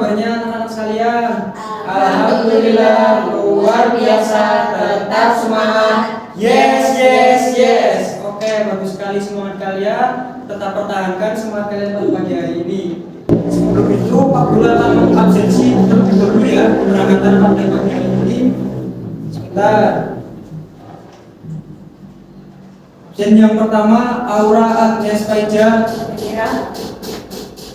kabarnya anak-anak sekalian? Alhamdulillah luar biasa, tetap semangat. Yes, yes, yes. Oke, bagus sekali semangat kalian. Tetap pertahankan semangat kalian pada pagi hari ini. Sebelum itu Pak Guru akan mengabsensi terlebih dahulu ya keberangkatan pada pagi hari ini. Sebentar. Dan yang pertama Aura Agnes Faija.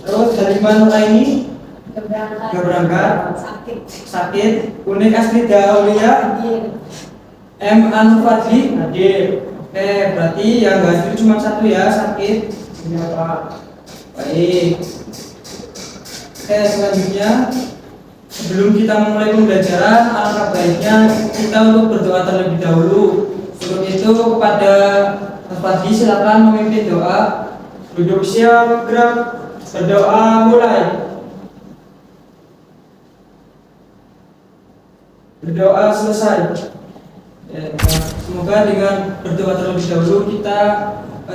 Terus dari mana ini? Gak berangkat. Sakit. Unik Asrida Aulia. M Anu Fadli hadir. Oke, berarti yang gak hadir cuma satu ya, sakit. Ini Pak. Baik. Oke, selanjutnya sebelum kita memulai pembelajaran, alangkah baiknya kita untuk berdoa terlebih dahulu. Sebelum itu kepada Mas Fadli silakan memimpin doa. Duduk siap, gerak. Berdoa mulai. Berdoa selesai. Ya, semoga dengan berdoa terlebih dahulu kita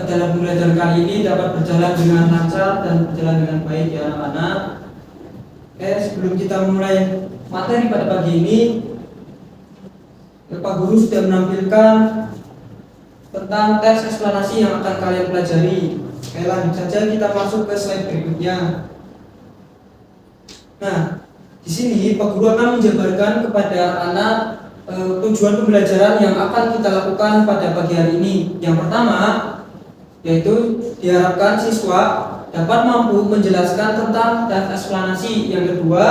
dalam pembelajaran kali ini dapat berjalan dengan lancar dan berjalan dengan baik ya anak-anak. Oke, sebelum kita mulai materi pada pagi ini, Pak Guru sudah menampilkan tentang tes eksplanasi yang akan kalian pelajari. Oke, lanjut saja kita masuk ke slide berikutnya. Nah, di sini Pak Guru akan menjabarkan kepada anak tujuan pembelajaran yang akan kita lakukan pada pagi hari ini. Yang pertama, yaitu diharapkan siswa dapat mampu menjelaskan tentang tes eksplanasi. Yang kedua,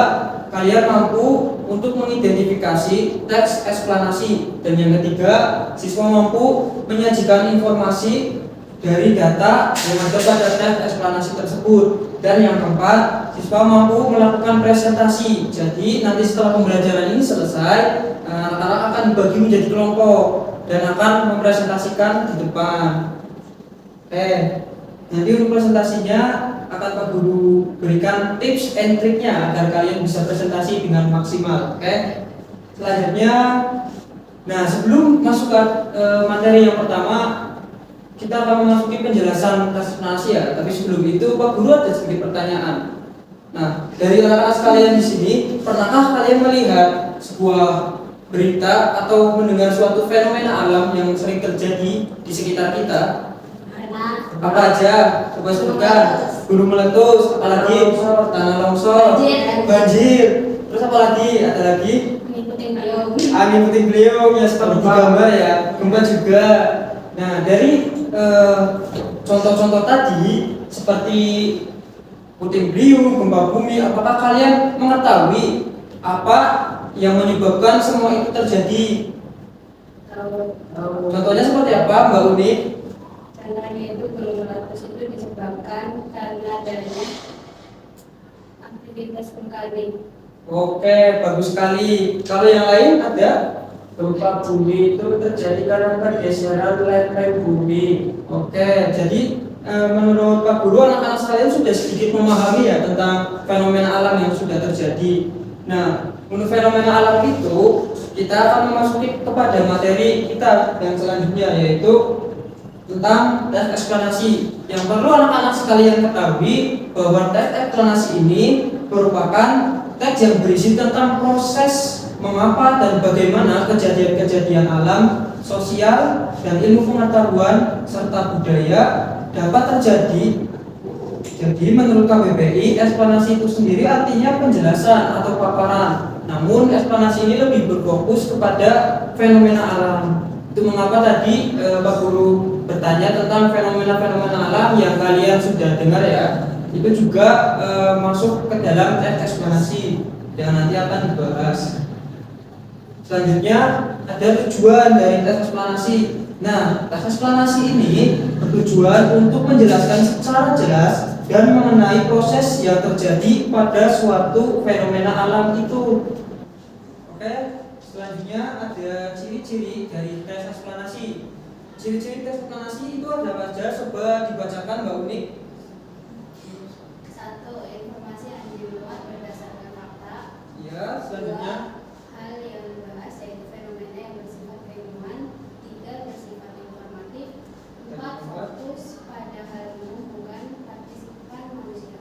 kalian mampu untuk mengidentifikasi teks eksplanasi. Dan yang ketiga, siswa mampu menyajikan informasi dari data yang ada pada tes eksplanasi tersebut. Dan yang keempat, siswa mampu melakukan presentasi. Jadi nanti setelah pembelajaran ini selesai, anak-anak akan dibagi menjadi kelompok dan akan mempresentasikan di depan. Nanti untuk presentasinya akan Pak Guru berikan tips and triknya agar kalian bisa presentasi dengan maksimal. Selanjutnya, nah sebelum masuk ke materi yang pertama, kita akan memasuki penjelasan tes eksplanasi ya. Tapi sebelum itu Pak Guru ada sedikit pertanyaan. Nah, dari anak-anak sekalian di sini, pernahkah kalian melihat sebuah berita atau mendengar suatu fenomena alam yang sering terjadi di sekitar kita? Apa aja? Coba sebutkan. Gunung meletus, apalagi tanah longsor, banjir. Terus apa lagi? Ada lagi? Angin puting beliung ya seperti di gambar ya. Gempa juga. Nah, dari contoh-contoh tadi seperti puting beliung, gempa bumi, apakah kalian mengetahui apa yang menyebabkan semua itu terjadi? Contohnya seperti apa, Mbak Uni? Contohnya itu gunung meletus itu disebabkan karena adanya aktivitas vulkanik. Oke, bagus sekali. Kalau yang lain ada? Gempa bumi itu terjadi karena pergeseran lempeng bumi. Oke, jadi menurut Pak Guru anak-anak sekalian sudah sedikit memahami ya tentang fenomena alam yang sudah terjadi. Nah, untuk fenomena alam itu kita akan memasuki kepada materi kita yang selanjutnya, yaitu tentang tes eksplanasi. Yang perlu anak-anak sekalian ketahui bahwa tes eksplanasi ini merupakan tes yang berisi tentang proses mengapa dan bagaimana kejadian-kejadian alam, sosial, dan ilmu pengetahuan serta budaya dapat terjadi. Jadi menurut KBBI, eksplanasi itu sendiri artinya penjelasan atau paparan. Namun eksplanasi ini lebih berfokus kepada fenomena alam. Itu mengapa tadi Pak Guru bertanya tentang fenomena-fenomena alam yang kalian sudah dengar ya. Itu juga masuk ke dalam tes eksplanasi yang nanti akan dibahas. Selanjutnya ada tujuan dari tes eksplanasi. Nah, tes eksplanasi ini bertujuan untuk menjelaskan secara jelas dan mengenai proses yang terjadi pada suatu fenomena alam itu. Oke, selanjutnya ada ciri-ciri dari tes eksplanasi. Ciri-ciri tes eksplanasi itu ada apa aja? Coba dibacakan Mbak Uni. 1. Informasi yang dimuat berdasarkan fakta. Ya, selanjutnya 2. Hal yang dibahas yaitu fenomena yang bersifat keilmuan. 3. Bersifat informatif. 4. Fokus pada hal umum bukan partisipan manusia.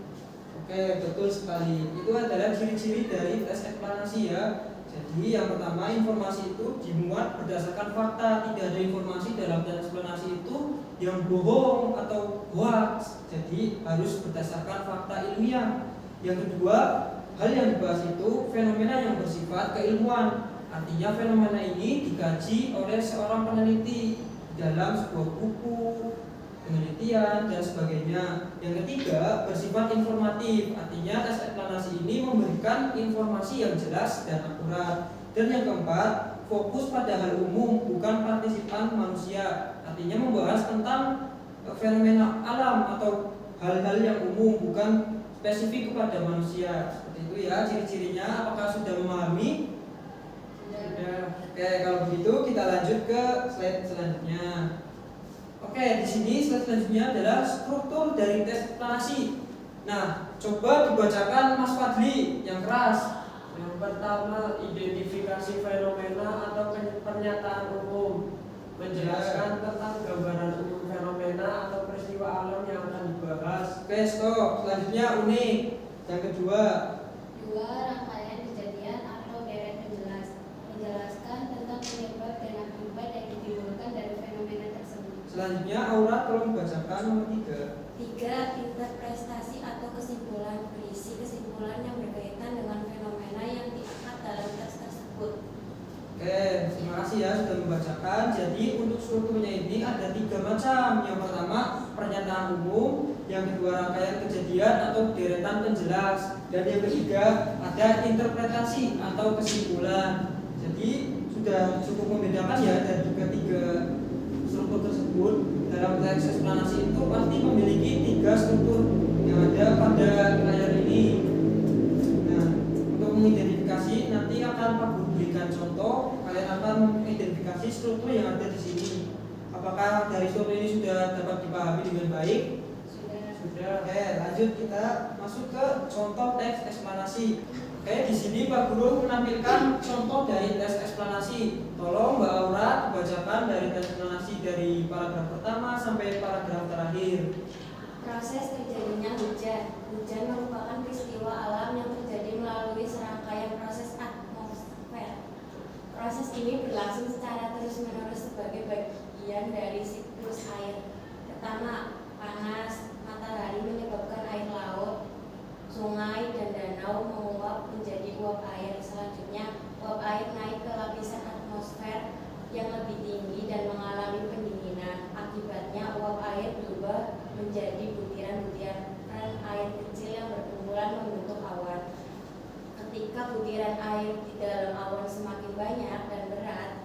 Oke, betul sekali. Itu adalah ciri-ciri ciri-ciri dari tes eksplanasi ya. Jadi yang pertama, informasi itu dimuat berdasarkan fakta. Tidak ada informasi dalam tes eksplanasi itu yang bohong atau hoax. Jadi harus berdasarkan fakta ilmiah. Yang kedua, hal yang dibahas itu fenomena yang bersifat keilmuan. Artinya fenomena ini dikaji oleh seorang peneliti dalam sebuah buku, penelitian, dan sebagainya. Yang ketiga, bersifat informatif. Artinya tes eksplanasi ini memberikan informasi yang jelas dan akurat. Dan yang keempat, fokus pada hal umum, bukan partisipan manusia. Artinya membahas tentang fenomena alam atau hal-hal yang umum, bukan spesifik kepada manusia. Seperti itu ya ciri-cirinya. Apakah sudah memahami? Sudah. Oke, kalau begitu kita lanjut ke slide selanjutnya. Oke, di sini slide selanjutnya adalah struktur dari tes eksplanasi. Nah, coba dibacakan Mas Fadli yang keras. Yang pertama, identifikasi fenomena atau pernyataan umum, menjelaskan tentang gambaran umum fenomena atau peristiwa alam yang akan dibahas. Oke, stop. Selanjutnya unik. Yang kedua, Dua, rangkaian kejadian atau deret penjelas, menjelaskan tentang penyebab dan akibat yang ditimbulkan dari fenomena tersebut. selanjutnya Aura tolong bacakan nomor 3. 3. Interpretasi atau kesimpulan, berisi kesimpulan yang berkaitan dengan fenomena yang diangkat dalam tes tersebut. Oke, terima kasih ya sudah membacakan. Jadi untuk strukturnya ini ada 3 macam. Yang pertama, pernyataan umum. Yang kedua, rangkaian kejadian atau deretan penjelas. Dan yang ketiga, ada interpretasi atau kesimpulan. Jadi sudah cukup membedakan ya dari ketiga struktur tersebut. Dalam teks eksplanasi itu pasti memiliki 3 struktur yang ada pada layar ini. Nah, untuk mengidentifikasi nanti akan Pak Guru berikan contoh. Kalian akan mengidentifikasi struktur yang ada di sini. Apakah dari struktur ini sudah dapat dipahami dengan baik? Sudah. Oke, lanjut kita masuk ke contoh teks eksplanasi. Oke, di sini Pak Guru menampilkan contoh dari tes eksplanasi. Tolong Mbak Aura dibacakan dari tes eksplanasi dari paragraf pertama sampai paragraf terakhir. Proses terjadinya hujan. Hujan merupakan peristiwa alam yang terjadi melalui serangkaian proses atmosfer. Proses ini berlangsung secara terus-menerus sebagai bagian dari siklus air. Pertama, panas matahari menyebabkan air laut, sungai, dan danau menguap menjadi uap air. Selanjutnya, uap air naik ke lapisan atmosfer yang lebih tinggi dan mengalami pendinginan. Akibatnya, uap air berubah menjadi butiran-butiran air kecil yang berkumpulan membentuk awan. Ketika butiran air di dalam awan semakin banyak dan berat,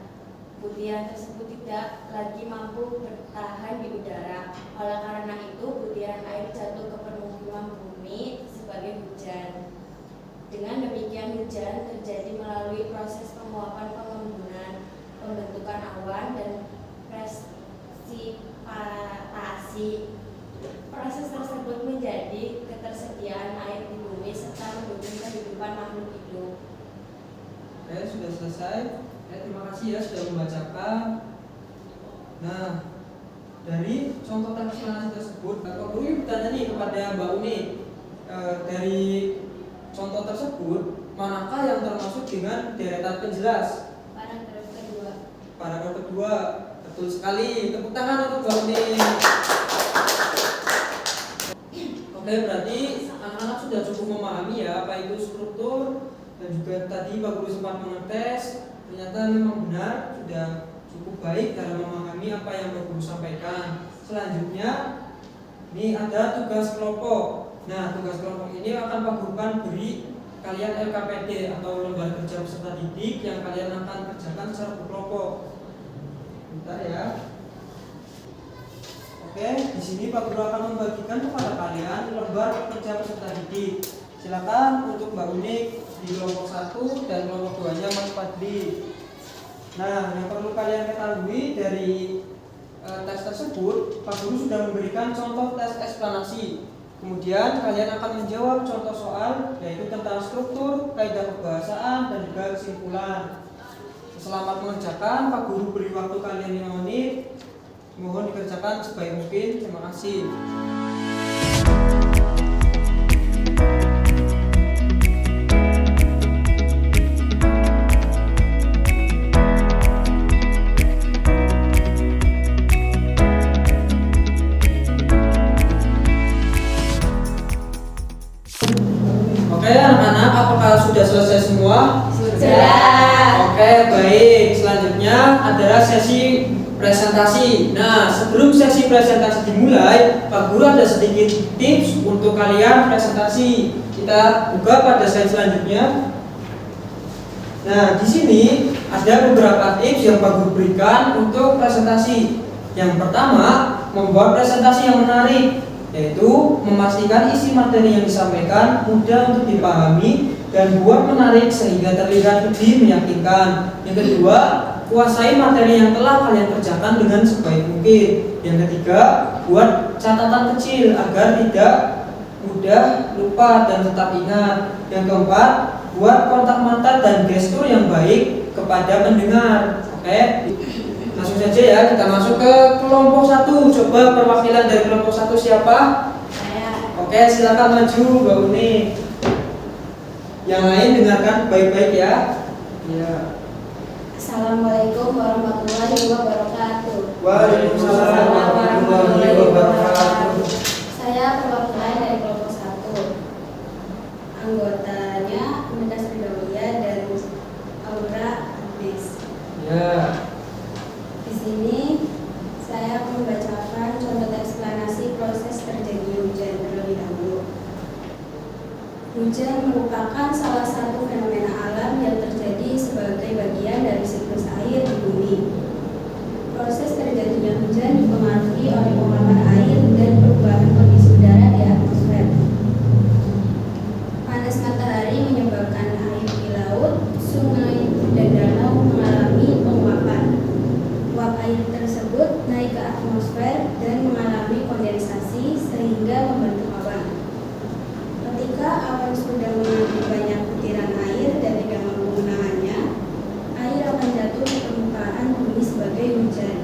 butiran tersebut tidak lagi mampu bertahan di udara. Oleh karena itu, butiran air jatuh ke permukiman bumi sebagai hujan. Dengan demikian, hujan terjadi melalui proses penguapan pengembunan, pembentukan awan, dan presipitasi. Proses tersebut menjadi ketersediaan air di bumi serta mendukung kehidupan makhluk hidup. Oke, sudah selesai. Terima kasih ya sudah membacakan. Nah, dari contoh teks eksplanasi tersebut, Pak Guru bertanya nih kepada Mbak Uni, dari contoh tersebut, manakah yang termasuk dengan deretan penjelas? Paragraf kedua. Paragraf kedua, betul sekali. Tepuk tangan untuk Mbak Uni. Oke, berarti anak-anak sudah cukup memahami ya apa itu struktur, dan juga tadi Pak Guru sempat mengetes. Ternyata memang benar sudah cukup baik dalam memahami apa yang Pak Guru sampaikan. Selanjutnya, ini ada tugas kelompok. Nah, tugas kelompok ini akan Pak Guru beri kalian LKPD atau lembar kerja peserta didik yang kalian akan kerjakan secara berkelompok. Bentar ya. Oke, di sini Pak Guru akan membagikan kepada kalian lembar kerja peserta didik. Silakan untuk Mbak Unik di kelompok 1 dan kelompok 2-nya Mas Fadli. Nah, yang perlu kalian ketahui dari tes tersebut, Pak Guru sudah memberikan contoh tes eksplanasi. Kemudian kalian akan menjawab contoh soal, yaitu tentang struktur, kaidah kebahasaan, dan juga kesimpulan. Selamat mengerjakan. Pak Guru beri waktu kalian 5 menit. Mohon dikerjakan sebaik mungkin. Terima kasih. selesai semua? Sudah. Oke, baik. Selanjutnya adalah sesi presentasi. Nah, sebelum sesi presentasi dimulai, Pak Guru ada sedikit tips untuk kalian presentasi. Kita buka pada slide selanjutnya. Nah, di sini ada beberapa tips yang Pak Guru berikan untuk presentasi. Yang pertama, membuat presentasi yang menarik, yaitu memastikan isi materi yang disampaikan mudah untuk dipahami dan buat menarik sehingga terlihat lebih meyakinkan. Yang kedua, kuasai materi yang telah kalian kerjakan dengan sebaik mungkin. Yang ketiga, buat catatan kecil agar tidak mudah lupa dan tetap ingat. Yang keempat, buat kontak mata dan gestur yang baik kepada pendengar. Oke, langsung saja ya, kita masuk ke kelompok 1. Coba perwakilan dari kelompok 1 siapa? Saya. Oke, silakan maju Mbak Uni. Yang lain dengarkan baik-baik ya. Ya. Assalamualaikum warahmatullahi wabarakatuh. Waalaikumsalam warahmatullahi wabarakatuh. Saya perwakilan dari kelompok 1. Anggotanya Medas Ridawiyah dan Aura Agnes. Ya. Di sini saya membacakan contoh eksplanasi proses terjadinya hujan terlebih dahulu. Hujan merupakan salah satu fenomena alam yang terjadi sebagai bagian dari siklus air di bumi. Proses terjadinya hujan dipengaruhi oleh penguapan air dan perubahan kondisi udara di atmosfer. Panas matahari menyebabkan air di laut, sungai, dan danau mengalami penguapan. Uap air tersebut naik ke atmosfer dan mengalami kondensasi sehingga membentuk awan. Ketika awan sudah mengandung banyak butiran air dan tidak mampu menahannya, air akan jatuh ke permukaan bumi sebagai hujan.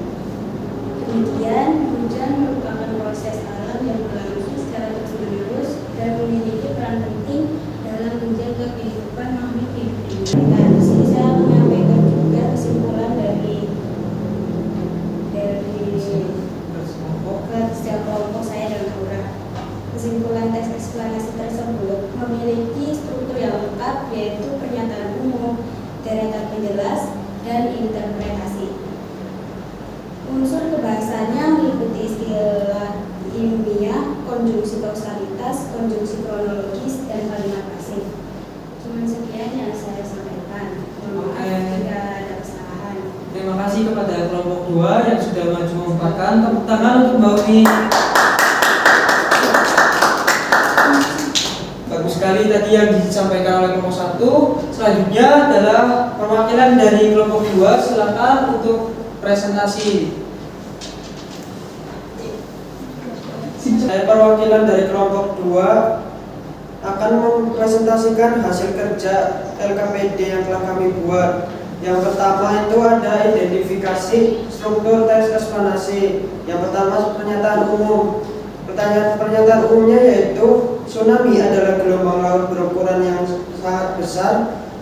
Kemudian, hujan merupakan proses alam yang berlangsung secara terus-menerus dan memiliki peran penting dalam menjaga kehidupan makhluk hidup di bumi. Nah, di sini saya menyampaikan juga kesimpulan dari setiap kelompok saya dan Aura. Kesimpulan teks eksplanasi tersebut memiliki struktur yang lengkap, yaitu pernyataan umum, deretan penjelas, dan interpretasi. Unsur kebahasannya meliputi istilah ilmiah, konjungsi kausalitas, konjungsi kronologis, dan kalimat pasif. Cuman sekian yang saya sampaikan. Mohon maaf jika ada kesalahan. Terima kasih kepada kelompok 2 yang sudah maju membacakan. Tepuk tangan untuk Mbak Uni. Bagus sekali tadi yang disampaikan oleh kelompok 1. Selanjutnya adalah perwakilan dari kelompok 2. Silakan untuk presentasi. Saya perwakilan dari kelompok 2 akan mempresentasikan hasil kerja LKPD yang telah kami buat. Yang pertama itu ada identifikasi struktur teks eksplanasi. Yang pertama pernyataan umum. Pernyataan umumnya yaitu tsunami adalah gelombang laut berukuran yang sangat besar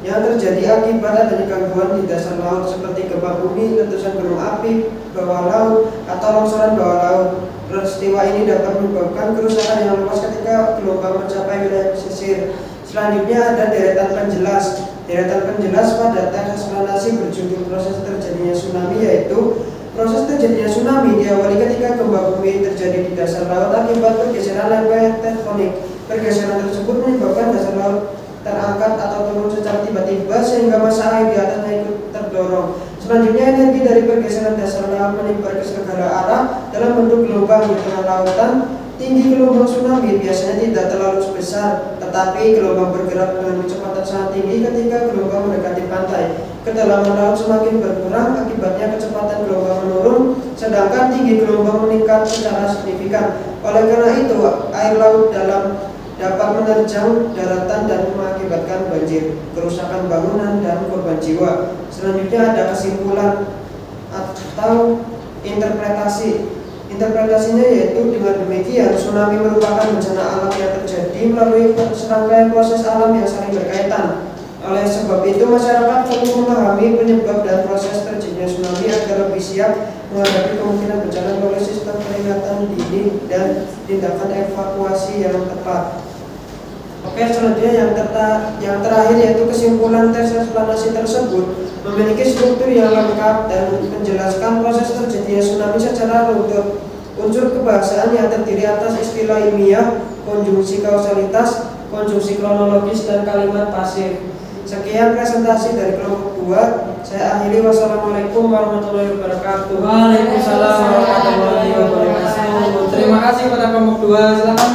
yang terjadi akibat adanya gangguan di dasar laut seperti gempa bumi, letusan gunung api bawah laut, atau longsoran bawah laut. Peristiwa ini dapat menyebabkan kerusakan yang luas ketika gelombang mencapai wilayah pesisir. Selanjutnya ada deretan penjelas. Deretan penjelas pada teks eksplanasi berjudul proses terjadinya tsunami, yaitu proses terjadinya tsunami diawali ketika gempa bumi terjadi di dasar laut akibat pergeseran lempeng tektonik. Pergeseran tersebut menyebabkan dasar laut terangkat atau turun secara tiba-tiba sehingga massa air di atasnya ikut terdorong. Selanjutnya, energi dari pergeseran dasar laut menyebar ke segala arah dalam bentuk gelombang di tengah lautan. Tinggi gelombang tsunami biasanya tidak terlalu besar, tetapi gelombang bergerak dengan kecepatan sangat tinggi ketika gelombang mendekati pantai. Kedalaman laut semakin berkurang, akibatnya kecepatan gelombang menurun, sedangkan tinggi gelombang meningkat secara signifikan. Oleh karena itu, air laut dalam dapat menerjang daratan dan mengakibatkan banjir, kerusakan bangunan, dan korban jiwa. Selanjutnya ada kesimpulan atau interpretasi. Interpretasinya yaitu dengan demikian tsunami merupakan bencana alam yang terjadi melalui serangkaian proses alam yang saling berkaitan. Oleh sebab itu, masyarakat perlu memahami penyebab dan proses terjadinya tsunami agar lebih siap menghadapi kemungkinan bencana melalui sistem peringatan dini dan tindakan evakuasi yang tepat. Oke, Oke, selanjutnya yang terakhir yaitu kesimpulan tes eksplanasi tersebut memiliki struktur yang lengkap dan menjelaskan proses terjadinya tsunami secara runtut. Unsur kebahasaan yang terdiri atas istilah ilmiah, konjungsi kausalitas, konjungsi kronologis, dan kalimat pasif. Sekian presentasi dari kelompok 2. Saya akhiri. Wassalamualaikum warahmatullahi wabarakatuh. Waalaikumsalam warahmatullahi wabarakatuh. Terima kasih kepada kelompok 2. Silakan.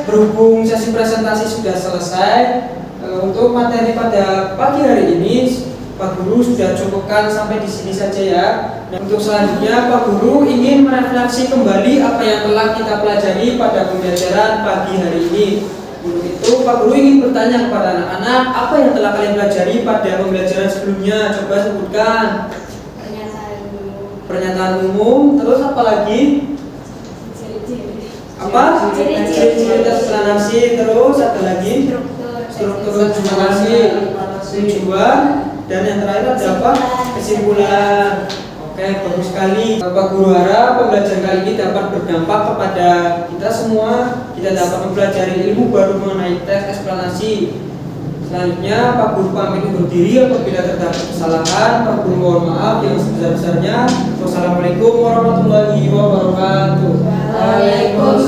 Berhubung sesi presentasi sudah selesai, untuk materi pada pagi hari ini Pak Guru sudah cukupkan sampai di sini saja ya. Dan untuk selanjutnya Pak Guru ingin merefleksi kembali apa yang telah kita pelajari pada pembelajaran pagi hari ini. Untuk itu Pak Guru ingin bertanya kepada anak-anak, apa yang telah kalian pelajari pada pembelajaran sebelumnya? Coba sebutkan. Pernyataan umum, terus apa lagi? Apa? Ciri-ciri eksplanasi, terus ada lagi? Struktur eksplanasi, tujuan, dan yang terakhir ada apa? Kesimpulan. Oke, bagus sekali. Pak Guru harap pembelajaran kali ini dapat berdampak kepada kita semua. Kita dapat mempelajari ilmu baru mengenai teks eksplanasi. Selanjutnya Pak Guru pamit undur diri apabila terdapat kesalahan. Pak Guru mohon maaf yang sebesar-besarnya. Wassalamualaikum warahmatullahi wabarakatuh. Waalaikumsalam.